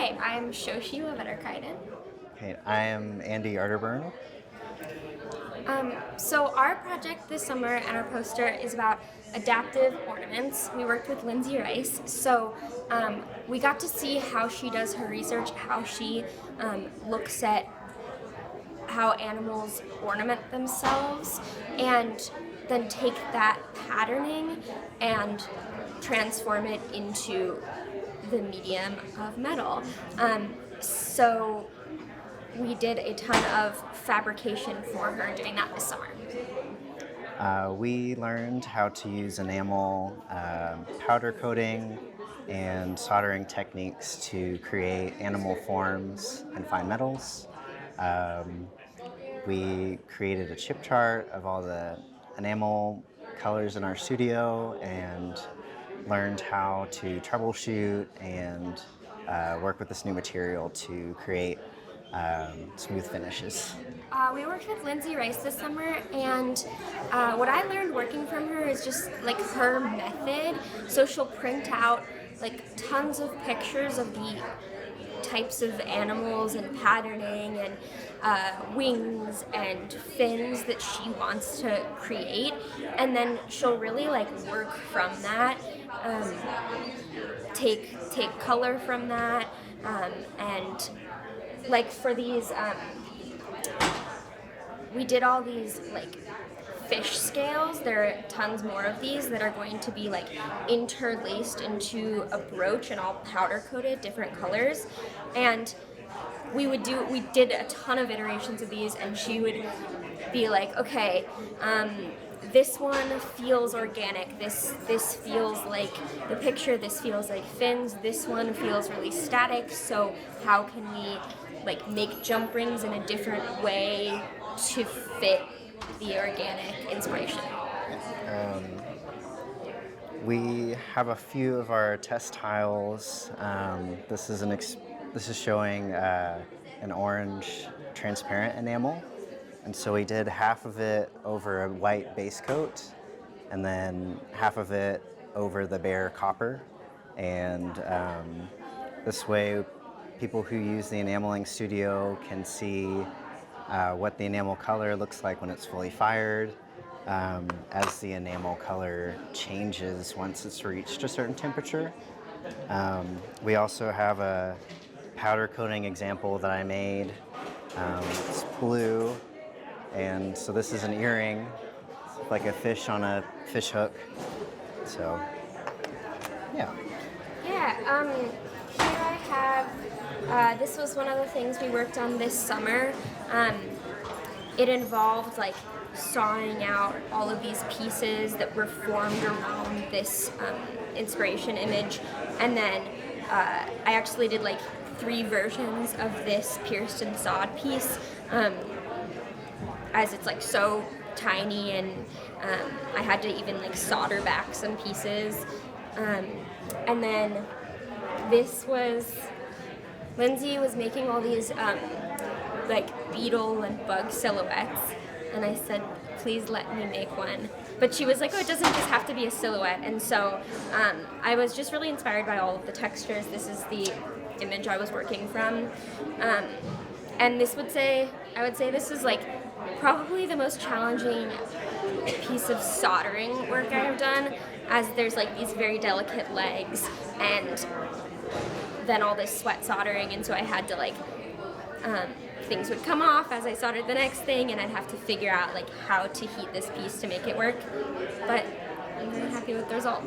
Hi, I'm Shoshi Lavetter-Keidan. Okay, I am Andy Arterburn. So our project this summer and our poster is about adaptive ornaments. We worked with Lindsay Rice, so we got to see how she does her research, how she looks at how animals ornament themselves, and then take that patterning and transform it into the medium of metal. So we did a ton of fabrication for her doing that this summer. We learned how to use enamel, powder coating, and soldering techniques to create animal forms and fine metals. Um, we created a chip chart of all the enamel colors in our studio and learned how to troubleshoot and work with this new material to create smooth finishes. We worked with Lindsay Rice this summer, and what I learned working from her is just like her method. So she'll print out like tons of pictures of the types of animals and patterning and wings and fins that she wants to create, and then she'll really like work from that, take color from that, and like for these we did all these like fish scales. There are tons more of these that are going to be like interlaced into a brooch and all powder coated different colors. And we did a ton of iterations of these, and she would be like, okay, this one feels organic, this feels like the picture, this feels like fins, this one feels really static, so how can we like make jump rings in a different way to fit the organic inspiration? We have a few of our test tiles. This is showing an orange transparent enamel, and so we did half of it over a white base coat, and then half of it over the bare copper, and this way, people who use the enameling studio can see what the enamel color looks like when it's fully fired, as the enamel color changes once it's reached a certain temperature. We also have a powder coating example that I made. It's blue, and so this is an earring, like a fish on a fish hook. So, yeah. Yeah, here I have, this was one of the things we worked on this summer. It involved like sawing out all of these pieces that were formed around this inspiration image, and then I actually did like 3 versions of this pierced and sawed piece, as it's like so tiny, and I had to even like solder back some pieces, and then Lindsay was making all these like beetle and bug silhouettes, and I said, please let me make one. But she was like, oh, it doesn't just have to be a silhouette. And so I was just really inspired by all of the textures. This is the image I was working from. And I would say this is like probably the most challenging piece of soldering work I have done, as there's like these very delicate legs and then all this sweat soldering, and so I had to like things would come off as I soldered the next thing, and I'd have to figure out like how to heat this piece to make it work. But I'm very happy with the result.